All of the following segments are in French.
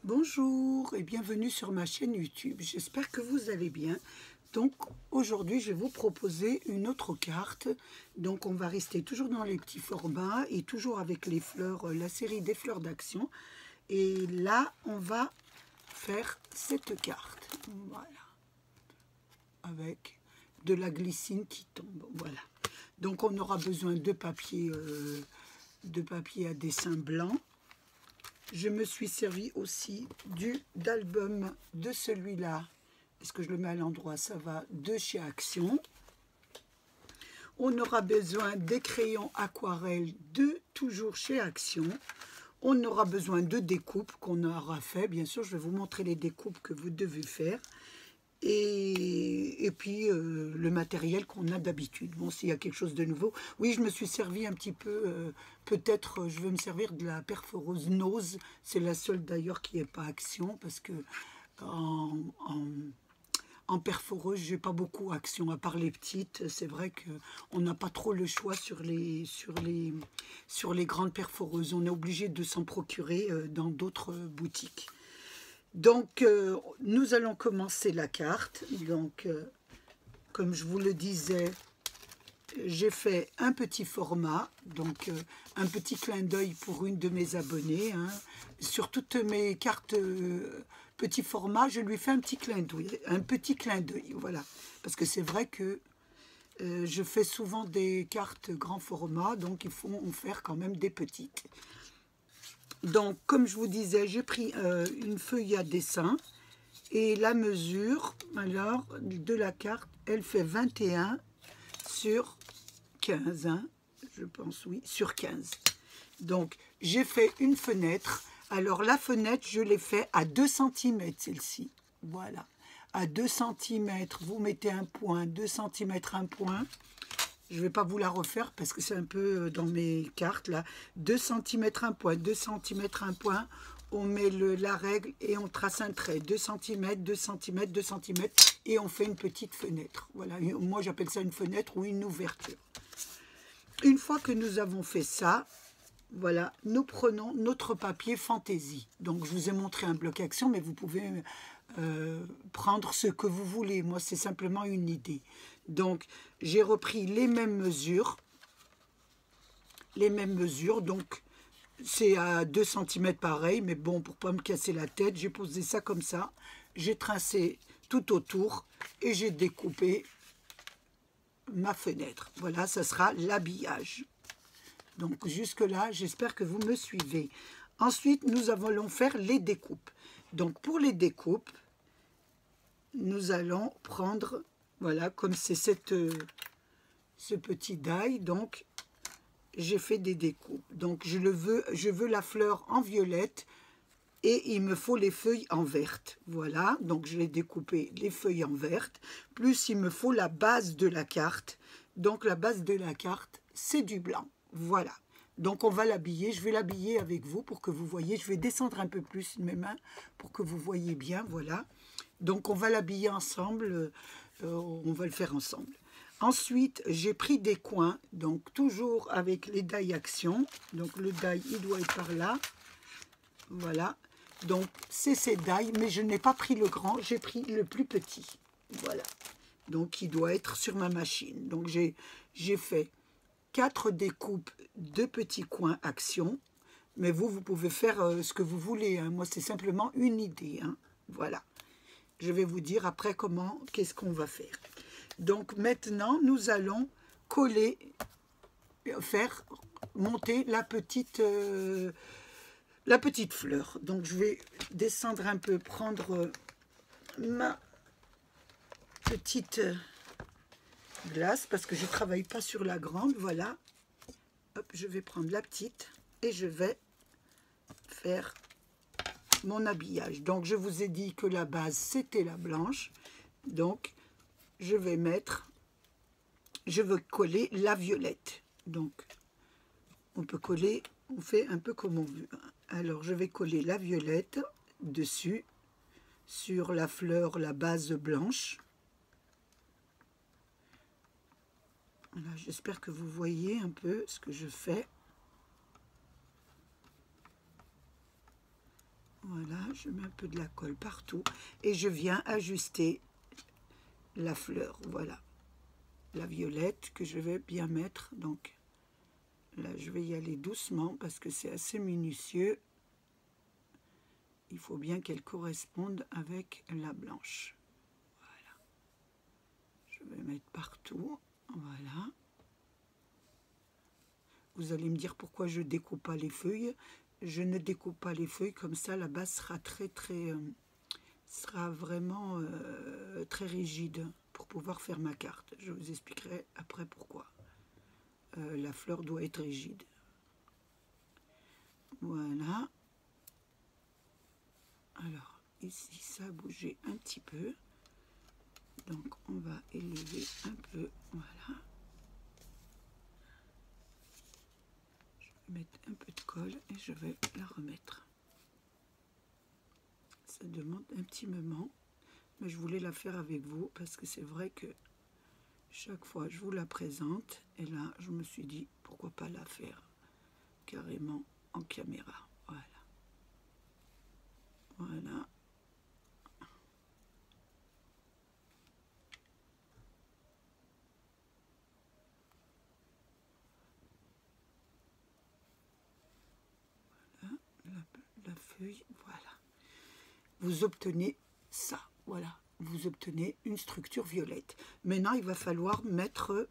Bonjour et bienvenue sur ma chaîne YouTube. J'espère que vous allez bien. Donc aujourd'hui, je vais vous proposer une autre carte. Donc on va rester toujours dans les petits formats et toujours avec les fleurs, la série des fleurs d'action. Et là, on va faire cette carte. Voilà. Avec de la glycine qui tombe. Voilà. Donc on aura besoin de papier à dessin blanc. Je me suis servi aussi d'album de celui-là. Est-ce que je le mets à l'endroit? Ça va, de chez Action. On aura besoin des crayons aquarelles toujours chez Action. On aura besoin de découpes qu'on aura fait. Bien sûr, je vais vous montrer les découpes que vous devez faire. Et puis le matériel qu'on a d'habitude. Bon, s'il y a quelque chose de nouveau. Oui, je me suis servi un petit peu, peut-être je vais me servir de la perforeuse Nose. C'est la seule d'ailleurs qui n'est pas Action, parce que en perforeuse, j'ai pas beaucoup Action, à part les petites. C'est vrai qu'on n'a pas trop le choix sur les grandes perforeuses. On est obligé de s'en procurer dans d'autres boutiques. Donc, nous allons commencer la carte. Donc, comme je vous le disais, j'ai fait un petit format, donc un petit clin d'œil pour une de mes abonnées. Hein. Sur toutes mes cartes petit format, je lui fais un petit clin d'œil, voilà. Parce que c'est vrai que je fais souvent des cartes grand format, donc il faut en faire quand même des petites. Donc, comme je vous disais, j'ai pris une feuille à dessin et la mesure alors de la carte, elle fait 21 sur 15, hein, je pense, oui, sur 15. Donc, j'ai fait une fenêtre. Alors, la fenêtre, je l'ai fait à 2 cm, celle-ci. Voilà. À 2 cm, vous mettez un point, 2 cm, un point. Je ne vais pas vous la refaire parce que c'est un peu dans mes cartes là. 2 cm, un point, 2 cm, un point. On met la règle et on trace un trait. 2 cm, 2 cm, 2 cm. Et on fait une petite fenêtre. Voilà. Moi, j'appelle ça une fenêtre ou une ouverture. Une fois que nous avons fait ça, voilà, nous prenons notre papier fantaisie. Donc, je vous ai montré un bloc action, mais vous pouvez prendre ce que vous voulez. Moi, c'est simplement une idée. Donc, j'ai repris les mêmes mesures. Donc, c'est à 2 cm pareil, mais bon, pour ne pas me casser la tête, j'ai posé ça comme ça. J'ai tracé tout autour et j'ai découpé ma fenêtre. Voilà, ça sera l'habillage. Donc, jusque-là, j'espère que vous me suivez. Ensuite, nous allons faire les découpes. Donc, pour les découpes, nous allons prendre, voilà, comme c'est ce petit die, donc, j'ai fait des découpes. Donc, je veux la fleur en violette et il me faut les feuilles en verte. Voilà, donc je vais découper les feuilles en verte, plus il me faut la base de la carte. Donc, la base de la carte, c'est du blanc. Voilà. Donc, on va l'habiller. Je vais l'habiller avec vous pour que vous voyez. Je vais descendre un peu plus mes mains pour que vous voyez bien. Voilà. Donc, on va l'habiller ensemble. On va le faire ensemble. Ensuite, j'ai pris des coins. Donc, toujours avec les die action. Donc, le die, il doit être par là. Voilà. Donc, c'est ces die, mais je n'ai pas pris le grand. J'ai pris le plus petit. Voilà. Donc, il doit être sur ma machine. Donc, j'ai fait 4 découpes de petits coins action, mais vous pouvez faire ce que vous voulez, hein. Moi, c'est simplement une idée, hein. Voilà. Je vais vous dire après qu'est-ce qu'on va faire. Donc, maintenant, nous allons coller, faire monter la petite fleur. Donc, je vais descendre un peu, prendre ma petite glace parce que je ne travaille pas sur la grande. Voilà. Hop, je vais prendre la petite et je vais faire mon habillage. Donc, je vous ai dit que la base, c'était la blanche. Donc, je veux coller la violette. Donc, on peut coller, on fait un peu comme on veut. Alors, je vais coller la violette dessus, sur la fleur, la base blanche. Voilà, j'espère que vous voyez un peu ce que je fais. Voilà, Voilà, je mets un peu de la colle partout et je viens ajuster la fleur. Voilà, la violette que je vais bien mettre. Donc là, je vais y aller doucement parce que c'est assez minutieux. Il faut bien qu'elle corresponde avec la blanche. Voilà. Je vais mettre partout. Voilà. Vous allez me dire pourquoi je ne découpe pas les feuilles. Je ne découpe pas les feuilles, comme ça la base sera sera vraiment très rigide pour pouvoir faire ma carte. Je vous expliquerai après pourquoi. La fleur doit être rigide. Voilà. Alors, ici, ça a bougé un petit peu. Donc, on va élever un peu. Voilà. Je vais mettre un peu de colle et je vais la remettre. Ça demande un petit moment, mais je voulais la faire avec vous parce que c'est vrai que chaque fois je vous la présente et là je me suis dit pourquoi pas la faire carrément en caméra. Voilà. Voilà. La feuille, voilà. Vous obtenez ça, voilà. Vous obtenez une structure violette. Maintenant, il va falloir mettre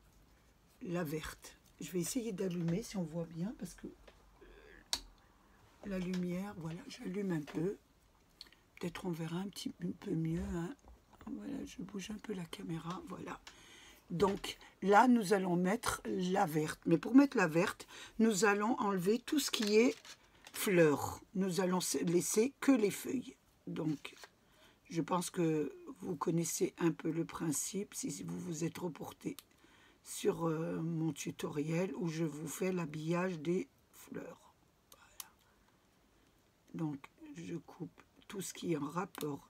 la verte. Je vais essayer d'allumer si on voit bien, parce que la lumière, voilà, j'allume un peu. Peut-être on verra un petit peu mieux. Hein. Voilà, je bouge un peu la caméra, voilà. Donc là, nous allons mettre la verte. Mais pour mettre la verte, nous allons enlever tout ce qui est fleurs. Nous allons laisser que les feuilles. Donc, je pense que vous connaissez un peu le principe si vous vous êtes reporté sur mon tutoriel où je vous fais l'habillage des fleurs. Voilà. Donc, je coupe tout ce qui est en rapport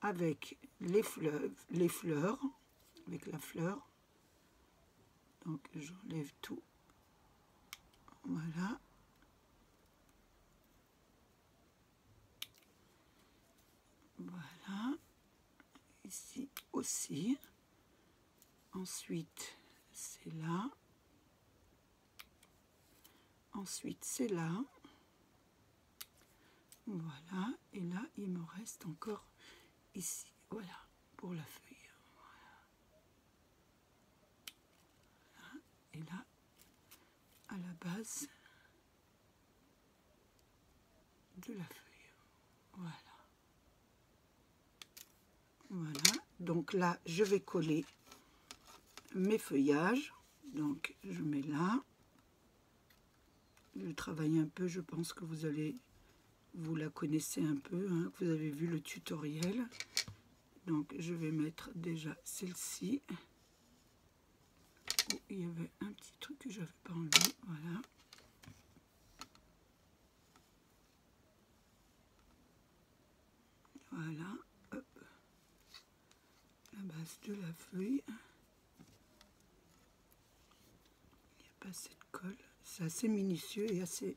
avec les fleurs, avec la fleur. Donc, j'enlève tout. Voilà. Voilà. Ici aussi. Ensuite, c'est là. Ensuite, c'est là. Voilà. Et là, il me reste encore ici. Voilà, pour la feuille. Voilà. Et là, à la base de la feuille. Voilà. Voilà. Donc là, je vais coller mes feuillages. Donc, je mets là. Je travaille un peu, je pense que vous la connaissez un peu, hein, vous avez vu le tutoriel. Donc, je vais mettre déjà celle-ci. Oh, il y avait un petit truc que je n'avais pas enlevé, voilà. Voilà, hop. La base de la feuille. Il n'y a pas assez de colle. C'est assez minutieux et assez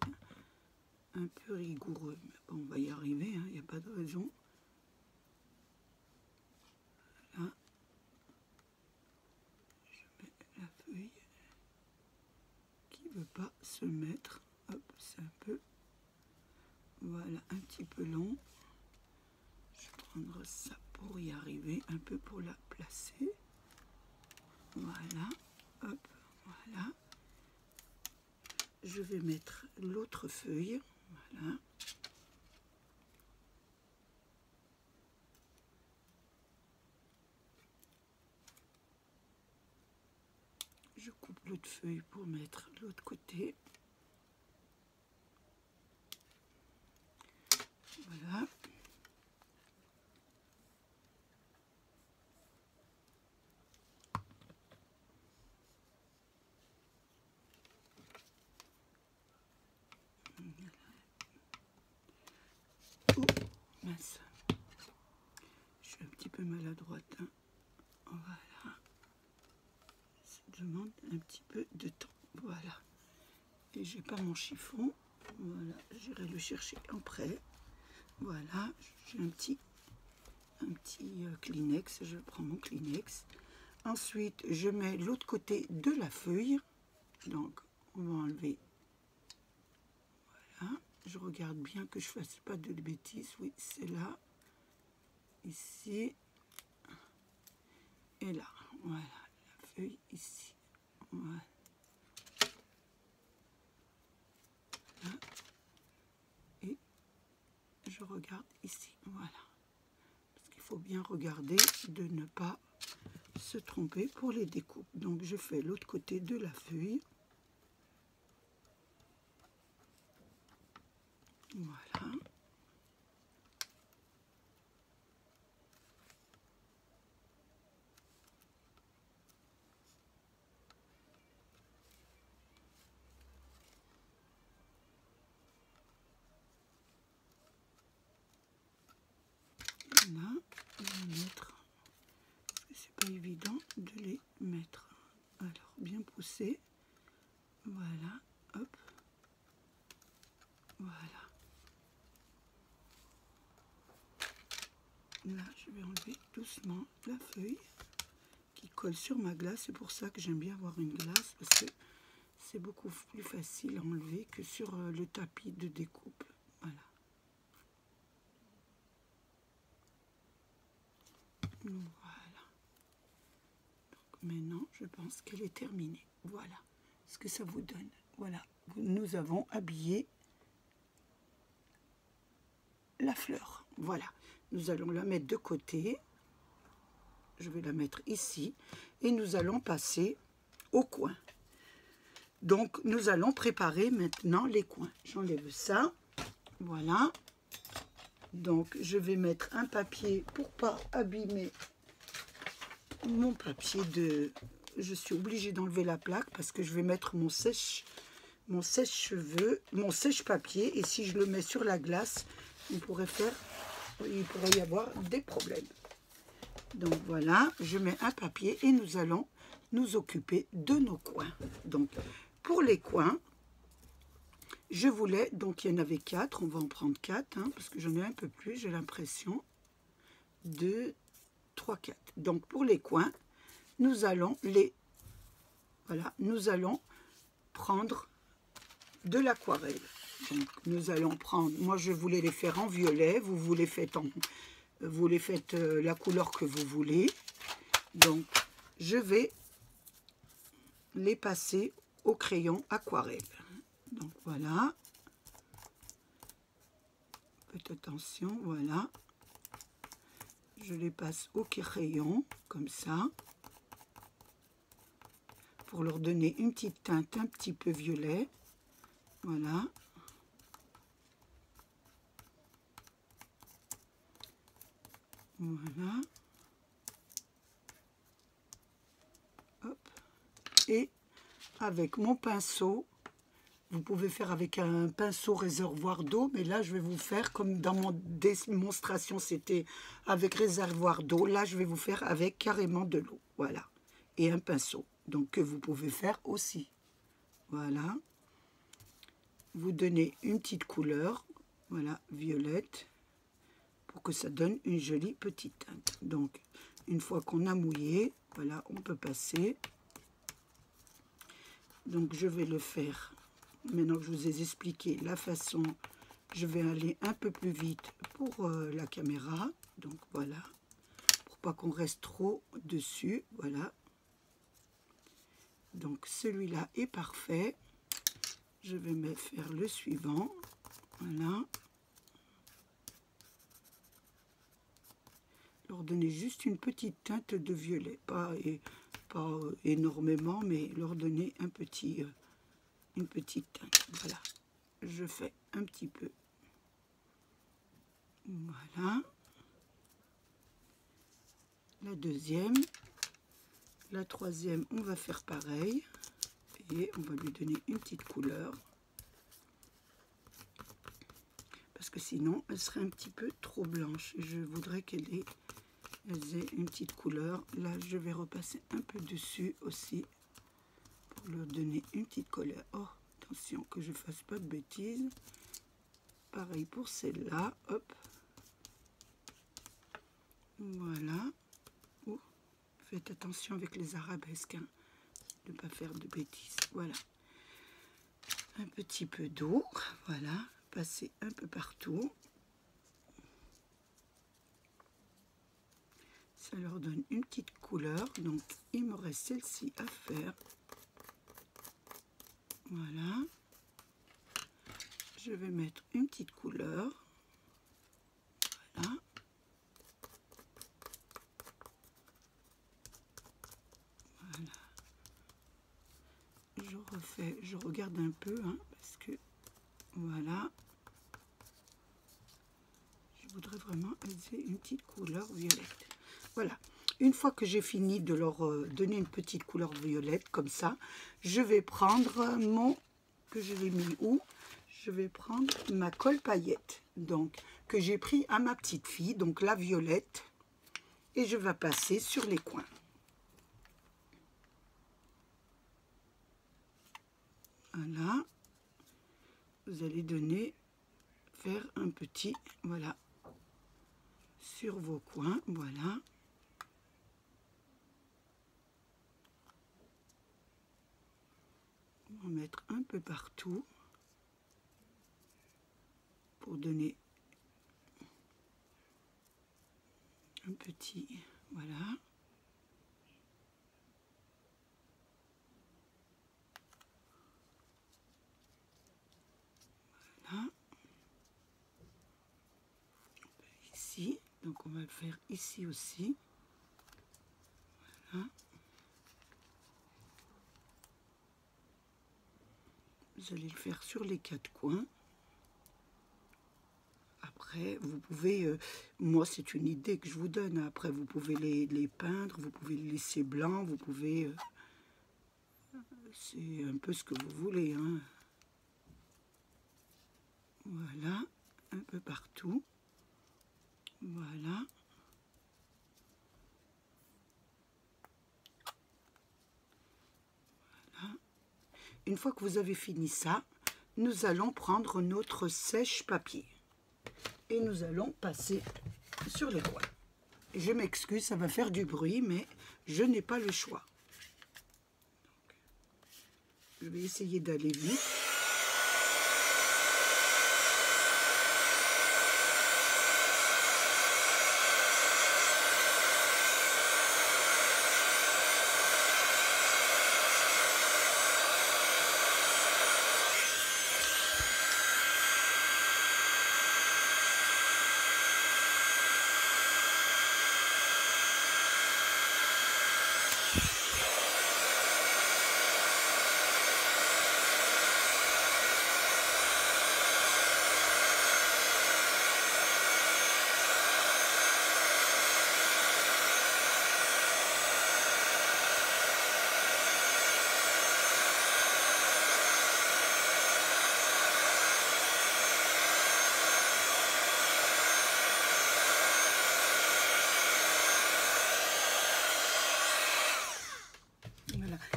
un peu rigoureux. Mais bon, on va y arriver, hein, il n'y a pas de raison. Là, je mets la feuille qui ne veut pas se mettre. Hop, c'est un peu, voilà, un petit peu long. Je vais prendre ça pour y arriver, un peu pour la placer. Voilà, hop, voilà. Je vais mettre l'autre feuille, voilà. Je coupe l'autre feuille pour mettre l'autre côté. Voilà. Oh, mince. Je suis un petit peu maladroite. Hein. Voilà. Ça demande un petit peu de temps. Voilà. Et j'ai pas mon chiffon. Voilà. J'irai le chercher après. Voilà, j'ai un petit Kleenex, je prends mon Kleenex. Ensuite, je mets l'autre côté de la feuille. Donc, on va enlever. Voilà, je regarde bien que je ne fasse pas de bêtises. Oui, c'est là, ici, et là. Voilà, la feuille ici. Voilà. Et je regarde ici. Voilà. Parce qu'il faut bien regarder de ne pas se tromper pour les découpes. Donc, je fais l'autre côté de la feuille. Voilà. Là, on va mettre, c'est pas évident de les mettre. Alors, bien pousser. Voilà, hop. Voilà. Là, je vais enlever doucement la feuille qui colle sur ma glace. C'est pour ça que j'aime bien avoir une glace, parce que c'est beaucoup plus facile à enlever que sur le tapis de découpe. Voilà. Voilà. Donc maintenant, je pense qu'elle est terminée. Voilà ce que ça vous donne. Voilà, nous avons habillé la fleur. Voilà, nous allons la mettre de côté. Je vais la mettre ici et nous allons passer au coin. Donc nous allons préparer maintenant les coins. J'enlève ça. Voilà. Donc je vais mettre un papier pour pas abîmer mon papier de... Je suis obligée d'enlever la plaque parce que je vais mettre mon sèche-cheveux, mon sèche-papier, et si je le mets sur la glace, il pourrait y avoir des problèmes. Donc voilà, je mets un papier et nous allons nous occuper de nos coins. Donc pour les coins, je voulais, donc il y en avait 4, on va en prendre 4, hein, parce que j'en ai un peu plus, j'ai l'impression, 2, 3, 4. Donc pour les coins, nous allons nous allons prendre de l'aquarelle. Donc nous allons prendre, moi je voulais les faire en violet, vous les faites la couleur que vous voulez. Donc je vais les passer au crayon aquarelle. Donc voilà, faites attention, voilà, je les passe au crayon comme ça, pour leur donner une petite teinte un petit peu violet. Voilà. Voilà. Hop. Et avec mon pinceau, vous pouvez faire avec un pinceau réservoir d'eau, mais là je vais vous faire comme dans mon démonstration c'était avec réservoir d'eau. Là je vais vous faire avec carrément de l'eau. Voilà. Et un pinceau. Donc que vous pouvez faire aussi. Voilà. Vous donnez une petite couleur. Voilà, violette. Pour que ça donne une jolie petite teinte. Donc, une fois qu'on a mouillé, voilà, on peut passer. Donc, je vais le faire. Maintenant que je vous ai expliqué la façon, je vais aller un peu plus vite pour la caméra. Donc, voilà. Pour pas qu'on reste trop dessus. Voilà. Donc, celui-là est parfait. Je vais me faire le suivant. Voilà. Leur donner juste une petite teinte de violet, pas énormément, mais leur donner une petite teinte. Voilà, je fais un petit peu. Voilà. La deuxième, la troisième, on va faire pareil et on va lui donner une petite couleur. Parce que sinon, elle serait un petit peu trop blanche. Je voudrais qu'elle ait une petite couleur. Là, je vais repasser un peu dessus aussi pour leur donner une petite couleur. Oh, attention que je fasse pas de bêtises. Pareil pour celle-là. Hop. Voilà. Oh, faites attention avec les arabesques, hein, de ne pas faire de bêtises. Voilà. Un petit peu d'eau, voilà, passer un peu partout. Ça leur donne une petite couleur, donc il me reste celle-ci à faire. Voilà. Je vais mettre une petite couleur. Voilà. Voilà. Je refais, je regarde un peu, hein, parce que voilà. Je voudrais vraiment elles aient une petite couleur violette. Voilà. Une fois que j'ai fini de leur donner une petite couleur violette, comme ça, je vais prendre mon... que je l'ai mis où? Je vais prendre ma colle paillette, donc, que j'ai pris à ma petite fille, donc la violette, et je vais passer sur les coins. Voilà. Vous allez faire un petit, voilà, sur vos coins, voilà. On va mettre un peu partout pour donner un petit, voilà. Voilà. Ici, donc on va le faire ici aussi. Voilà. Vous allez le faire sur les 4 coins. Après, vous pouvez, moi c'est une idée que je vous donne, après vous pouvez les peindre, vous pouvez les laisser blancs, vous pouvez, c'est un peu ce que vous voulez, hein. Voilà, un peu partout, voilà. Voilà. Une fois que vous avez fini ça, nous allons prendre notre sèche-papier. Et nous allons passer sur les coins. Je m'excuse, ça va faire du bruit, mais je n'ai pas le choix. Donc, je vais essayer d'aller vite.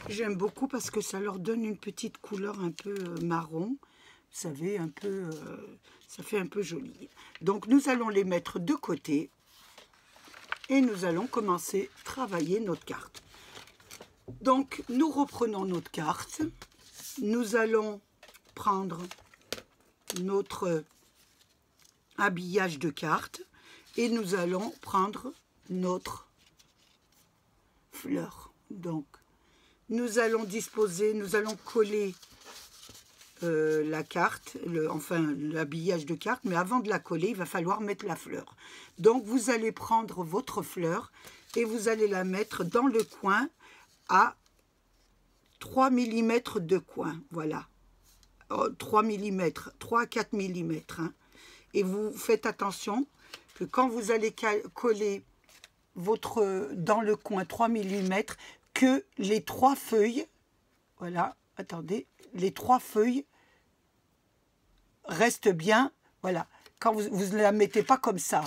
J'aime beaucoup parce que ça leur donne une petite couleur un peu marron. Vous savez, un peu, ça fait un peu joli. Donc, nous allons les mettre de côté et nous allons commencer à travailler notre carte. Donc, nous reprenons notre carte. Nous allons prendre notre habillage de carte et nous allons prendre notre fleur. Donc, nous allons disposer, nous allons coller la carte, enfin l'habillage de carte, mais avant de la coller, il va falloir mettre la fleur. Donc, vous allez prendre votre fleur et vous allez la mettre dans le coin à 3 mm de coin, voilà. 3 mm, 3 à 4 mm. Hein. Et vous faites attention que quand vous allez coller dans le coin 3 mm, que les 3 feuilles, voilà, attendez, les 3 feuilles restent bien, voilà. Quand vous ne la mettez pas comme ça,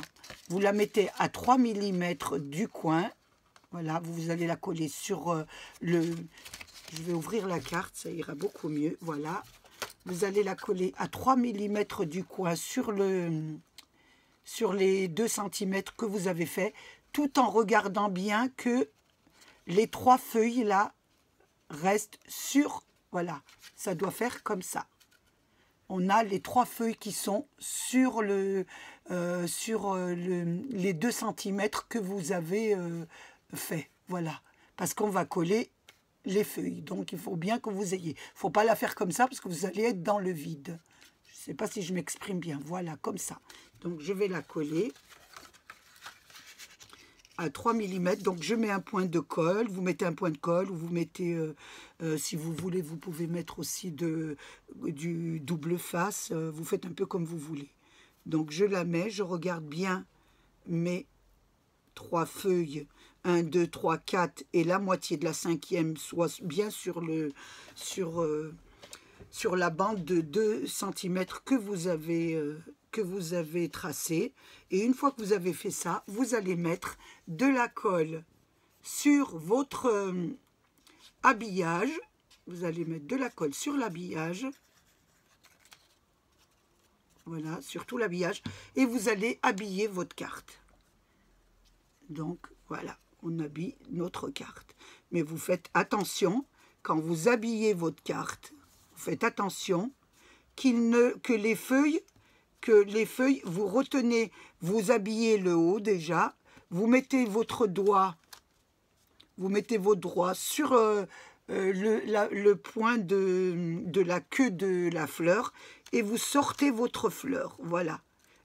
vous la mettez à 3 mm du coin, voilà, vous allez la coller sur je vais ouvrir la carte, ça ira beaucoup mieux, voilà. Vous allez la coller à 3 mm du coin sur les 2 cm que vous avez fait. tout en regardant bien que les 3 feuilles là restent sur, voilà, ça doit faire comme ça. On a les 3 feuilles qui sont sur, les 2 cm que vous avez fait, voilà, parce qu'on va coller les feuilles, donc il faut bien que vous ayez, il ne faut pas la faire comme ça parce que vous allez être dans le vide. Je ne sais pas si je m'exprime bien, voilà, comme ça. Donc je vais la coller à 3 mm, donc je mets un point de colle, vous mettez un point de colle, ou vous mettez, si vous voulez, vous pouvez mettre aussi du double face, vous faites un peu comme vous voulez. Donc je la mets, je regarde bien mes 3 feuilles, 1, 2, 3, 4, et la moitié de la 5e soit bien sur la bande de 2 cm que vous avez tracé. Et une fois que vous avez fait ça, vous allez mettre de la colle sur votre habillage. Vous allez mettre de la colle sur l'habillage. Voilà, sur tout l'habillage. Et vous allez habiller votre carte. Donc, voilà, on habille notre carte. Mais vous faites attention, quand vous habillez votre carte, vous faites attention que les feuilles, vous retenez, vous habillez le haut déjà, vous mettez votre doigt sur le point de la queue de la fleur et vous sortez votre fleur, voilà,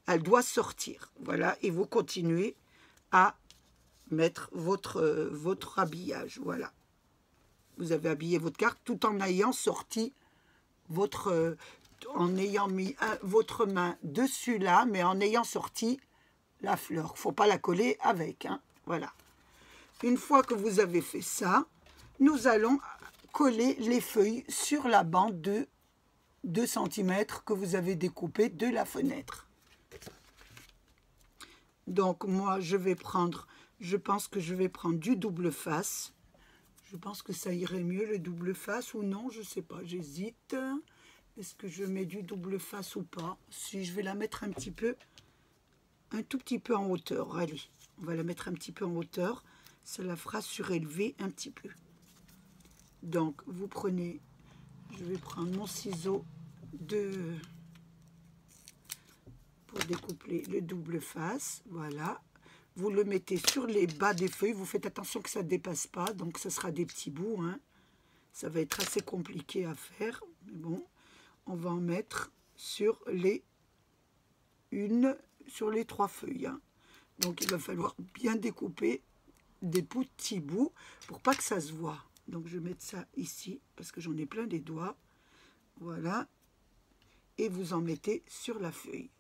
elle doit sortir, voilà, et vous continuez à mettre votre habillage, voilà. Vous avez habillé votre carte tout en ayant sorti en ayant mis votre main dessus là, mais en ayant sorti la fleur. Il ne faut pas la coller avec, hein, voilà. Une fois que vous avez fait ça, nous allons coller les feuilles sur la bande de 2 cm que vous avez découpé de la fenêtre. Donc moi je pense que je vais prendre du double face. Je pense que ça irait mieux le double face ou non, je ne sais pas, j'hésite. Est-ce que je mets du double face ou pas? Si, je vais la mettre un tout petit peu en hauteur. Allez, on va la mettre un petit peu en hauteur. Ça la fera surélever un petit peu. Donc, vous prenez, je vais prendre mon ciseau pour découper le double face. Voilà. Vous le mettez sur les bas des feuilles. Vous faites attention que ça ne dépasse pas. Donc, ce sera des petits bouts, hein. Ça va être assez compliqué à faire. Mais bon, on va en mettre sur les 3 feuilles, hein. Donc, il va falloir bien découper des petits bouts pour pas que ça se voit. Donc, je vais mettre ça ici parce que j'en ai plein les doigts. Voilà. Et vous en mettez sur la feuille.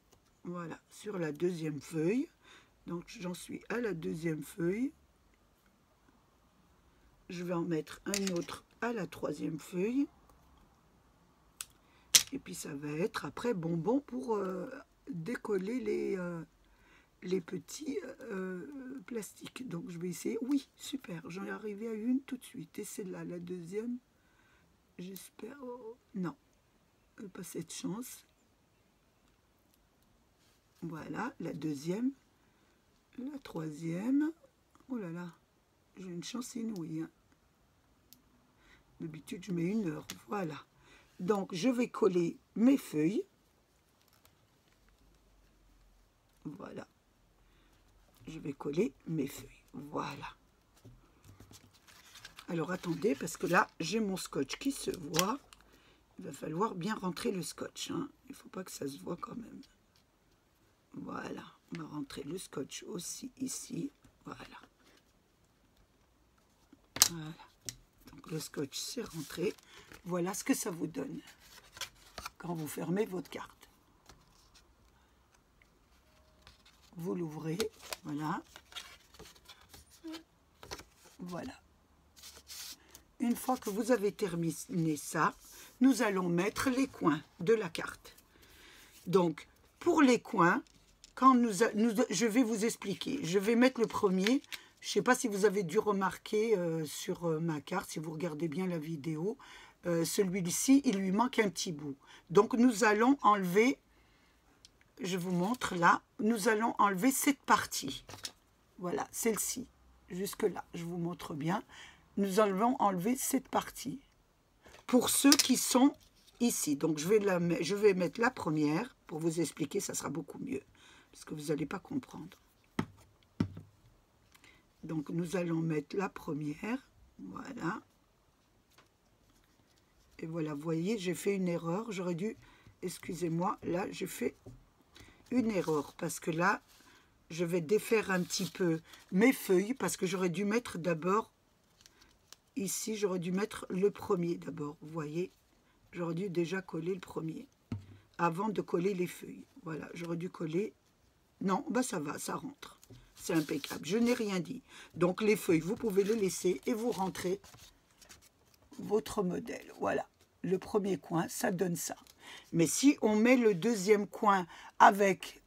Voilà, sur la 2e feuille. Donc, j'en suis à la 2e feuille. Je vais en mettre un autre à la 3e feuille. Et puis, ça va être après bonbon pour décoller les petits plastiques. Donc, je vais essayer. Oui, super. J'en ai arrivé à une tout de suite. Et celle-là, la 2e, j'espère... Oh, non, pas cette chance. Voilà, la 2e. La 3e, oh là là, j'ai une chance inouïe, hein. D'habitude, je mets 1 heure, voilà. Donc, je vais coller mes feuilles. Voilà. Je vais coller mes feuilles, voilà. Alors, attendez, parce que là, j'ai mon scotch qui se voit. Il va falloir bien rentrer le scotch, hein. Il ne faut pas que ça se voit quand même. Voilà. On va rentrer le scotch aussi ici. Voilà. Voilà. Donc le scotch c'est rentré. Voilà ce que ça vous donne quand vous fermez votre carte. Vous l'ouvrez. Voilà. Voilà. Une fois que vous avez terminé ça, nous allons mettre les coins de la carte. Donc, pour les coins, je vais vous expliquer. Je vais mettre le premier. Je ne sais pas si vous avez dû remarquer sur ma carte, si vous regardez bien la vidéo, celui-ci, il lui manque un petit bout. Donc, nous allons enlever, je vous montre là, nous allons enlever cette partie. Voilà, celle-ci, jusque-là, je vous montre bien. Nous allons enlever cette partie. Pour ceux qui sont ici, donc je vais mettre la première, pour vous expliquer, ça sera beaucoup mieux, parce que vous n'allez pas comprendre. Donc nous allons mettre la première, voilà. Et voilà, vous voyez, j'ai fait une erreur, j'aurais dû, excusez-moi, là j'ai fait une erreur, parce que là, je vais défaire un petit peu mes feuilles, parce que j'aurais dû mettre d'abord, ici, j'aurais dû mettre le premier d'abord, vous voyez, j'aurais dû déjà coller le premier, avant de coller les feuilles. Voilà, j'aurais dû coller, non, bah ça va, ça rentre, c'est impeccable, je n'ai rien dit. Donc les feuilles, vous pouvez les laisser et vous rentrez votre modèle, voilà. Le premier coin, ça donne ça. Mais si on met le deuxième coin avec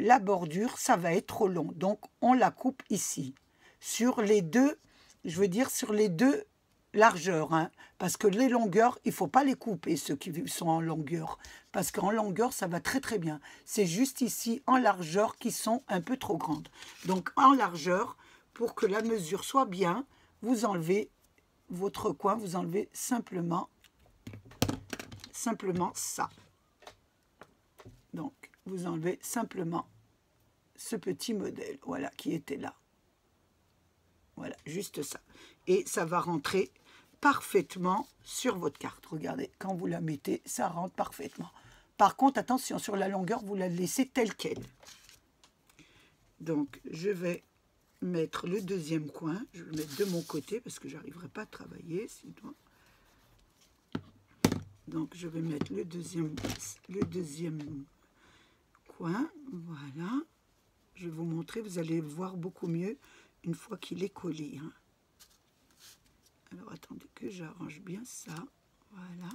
la bordure, ça va être trop long. Donc, on la coupe ici. Sur les deux, je veux dire sur les deux largeurs. Hein, parce que les longueurs, il ne faut pas les couper, ceux qui sont en longueur. Parce qu'en longueur, ça va très très bien. C'est juste ici, en largeur, qui sont un peu trop grandes. Donc, en largeur, pour que la mesure soit bien, vous enlevez votre coin, vous enlevez simplement ça. Donc, vous enlevez simplement ce petit modèle, voilà, qui était là. Voilà, juste ça. Et ça va rentrer parfaitement sur votre carte. Regardez, quand vous la mettez, ça rentre parfaitement. Par contre, attention, sur la longueur, vous la laissez telle qu'elle. Donc, je vais mettre le deuxième coin. Je vais le mettre de mon côté parce que je n'arriverai pas à travailler sinon. Donc, je vais mettre le deuxième coin. Voilà. Je vais vous montrer. Vous allez voir beaucoup mieux une fois qu'il est collé. Hein. Alors, attendez que j'arrange bien ça. Voilà.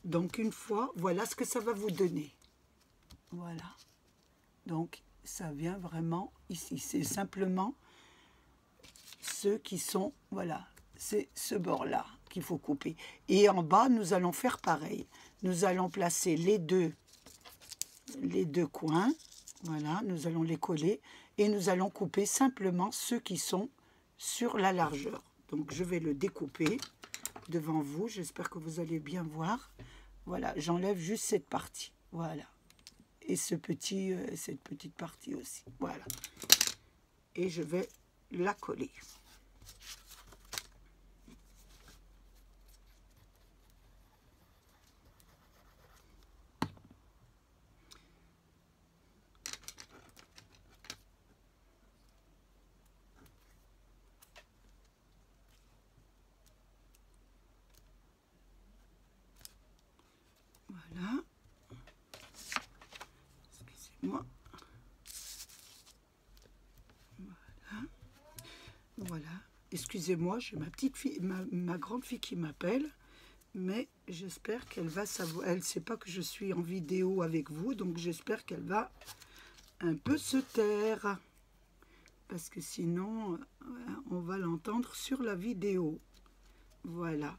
Donc, une fois, voilà ce que ça va vous donner. Voilà. Donc, ça vient vraiment ici. C'est simplement ceux qui sont, voilà, c'est ce bord-là qu'il faut couper. Et en bas, nous allons faire pareil. Nous allons placer les deux coins. Voilà, nous allons les coller. Et nous allons couper simplement ceux qui sont sur la largeur. Donc, je vais le découper devant vous. J'espère que vous allez bien voir. Voilà, j'enlève juste cette partie. Voilà. Et cette petite partie aussi. Voilà. Et je vais la coller. Voilà. Excusez-moi. Voilà. Voilà. Excusez-moi, j'ai ma petite fille, ma grande fille qui m'appelle, mais j'espère qu'elle va savoir. Elle ne sait pas que je suis en vidéo avec vous, donc j'espère qu'elle va un peu se taire. Parce que sinon, on va l'entendre sur la vidéo. Voilà.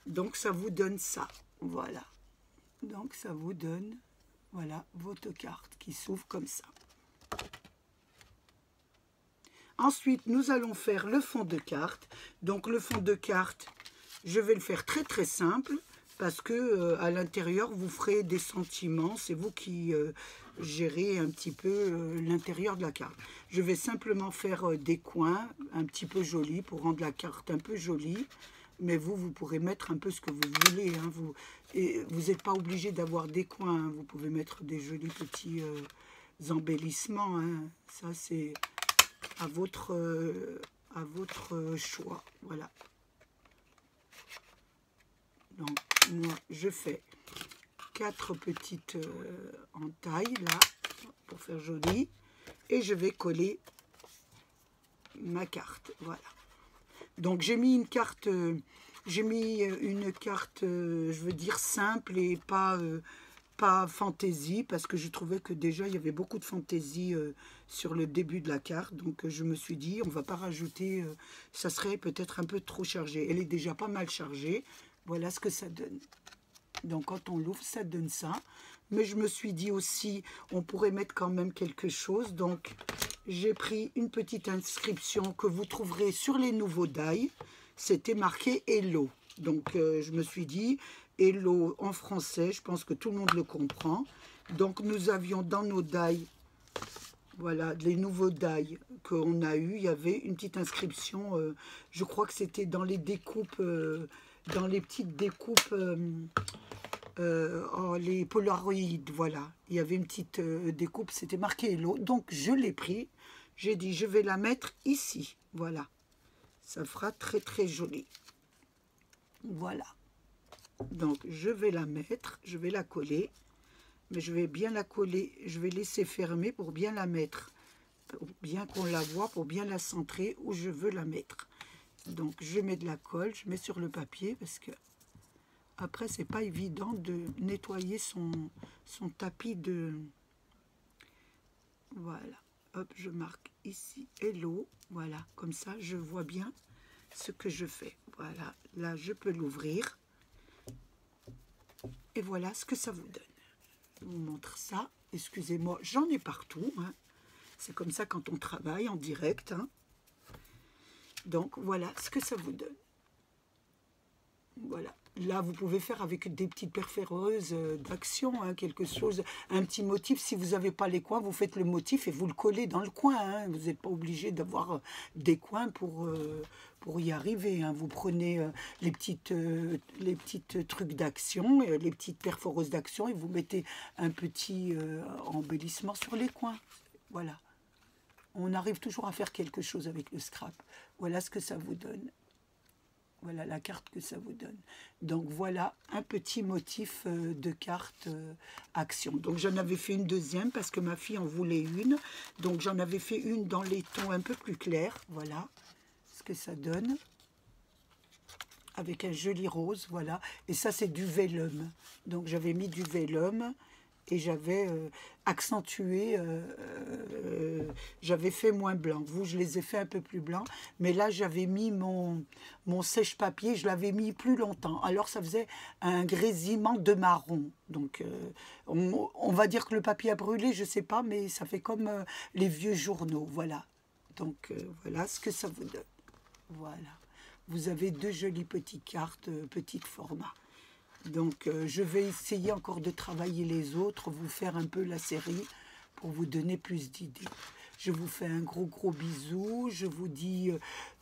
Donc, ça vous donne ça. Voilà. Donc, ça vous donne, voilà, votre carte qui s'ouvre comme ça. Ensuite, nous allons faire le fond de carte. Donc, le fond de carte, je vais le faire très, très simple. Parce que à l'intérieur, vous ferez des sentiments. C'est vous qui gérez un petit peu l'intérieur de la carte. Je vais simplement faire des coins un petit peu jolis pour rendre la carte un peu jolie. Mais vous pourrez mettre un peu ce que vous voulez. Hein. Vous n'êtes pas obligé d'avoir des coins. Hein. Vous pouvez mettre des jolis petits embellissements. Hein. Ça, c'est à votre choix. Voilà. Donc, moi, je fais 4 petites entailles, là, pour faire joli. Et je vais coller ma carte. Voilà. Donc, j'ai mis une carte, je veux dire, simple et pas pas fantaisie, parce que je trouvais que déjà il y avait beaucoup de fantaisie sur le début de la carte. Donc je me suis dit, on va pas rajouter, ça serait peut-être un peu trop chargé. Elle est déjà pas mal chargée. Voilà ce que ça donne. Donc quand on l'ouvre, ça donne ça. Mais je me suis dit aussi, on pourrait mettre quand même quelque chose. Donc j'ai pris une petite inscription que vous trouverez sur les nouveaux die. C'était marqué Hello. Donc je me suis dit, Hello en français, je pense que tout le monde le comprend. Donc nous avions dans nos die, voilà, les nouveaux die qu'on a eu, il y avait une petite inscription, je crois que c'était dans les découpes, dans les petites découpes, les Polaroid, voilà. Il y avait une petite découpe, c'était marqué Hello. Donc je l'ai pris, j'ai dit je vais la mettre ici, voilà. Ça fera très très joli. Voilà. Donc je vais la mettre, je vais la coller. Mais je vais bien la coller, je vais laisser fermer pour bien la mettre. Pour bien qu'on la voit, pour bien la centrer où je veux la mettre. Donc je mets de la colle, je mets sur le papier parce que après c'est pas évident de nettoyer son tapis de... Voilà, hop, je marque ici Hello, voilà, comme ça je vois bien ce que je fais. Voilà, là je peux l'ouvrir. Et voilà ce que ça vous donne. Je vous montre ça. Excusez-moi, j'en ai partout. Hein. C'est comme ça quand on travaille en direct. Hein. Donc voilà ce que ça vous donne. Voilà. Là, vous pouvez faire avec des petites perforeuses d'action, hein, quelque chose, un petit motif. Si vous n'avez pas les coins, vous faites le motif et vous le collez dans le coin. Hein. Vous n'êtes pas obligé d'avoir des coins pour y arriver. Hein. Vous prenez les petites trucs d'action, les petites perforeuses d'action et vous mettez un petit embellissement sur les coins. Voilà. On arrive toujours à faire quelque chose avec le scrap. Voilà ce que ça vous donne. Voilà la carte que ça vous donne. Donc voilà un petit motif de carte action. Donc j'en avais fait une deuxième parce que ma fille en voulait une. Donc j'en avais fait une dans les tons un peu plus clairs. Voilà ce que ça donne. Avec un joli rose, voilà. Et ça c'est du vellum. Donc j'avais mis du vellum. Et j'avais accentué, j'avais fait moins blanc. Vous, je les ai fait un peu plus blancs. Mais là, j'avais mis mon sèche-papier, je l'avais mis plus longtemps. Alors, ça faisait un grésillement de marron. Donc, on va dire que le papier a brûlé, je ne sais pas, mais ça fait comme les vieux journaux. Voilà. Donc, voilà ce que ça vous donne. Voilà. Vous avez deux jolies petites cartes, petit format. Donc, je vais essayer encore de travailler les autres, vous faire un peu la série pour vous donner plus d'idées. Je vous fais un gros bisou, je vous dis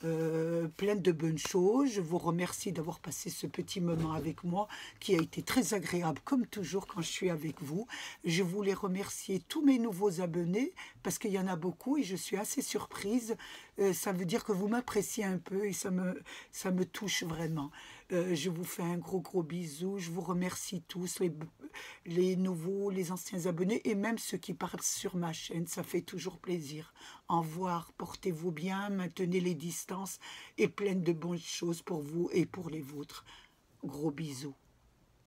plein de bonnes choses. Je vous remercie d'avoir passé ce petit moment avec moi qui a été très agréable comme toujours quand je suis avec vous. Je voulais remercier tous mes nouveaux abonnés parce qu'il y en a beaucoup et je suis assez surprise. Ça veut dire que vous m'appréciez un peu et ça me touche vraiment. Je vous fais un gros bisou. Je vous remercie tous, les nouveaux, les anciens abonnés et même ceux qui partent sur ma chaîne. Ça fait toujours plaisir. Au revoir, portez-vous bien, maintenez les distances et plein de bonnes choses pour vous et pour les vôtres. Gros bisous.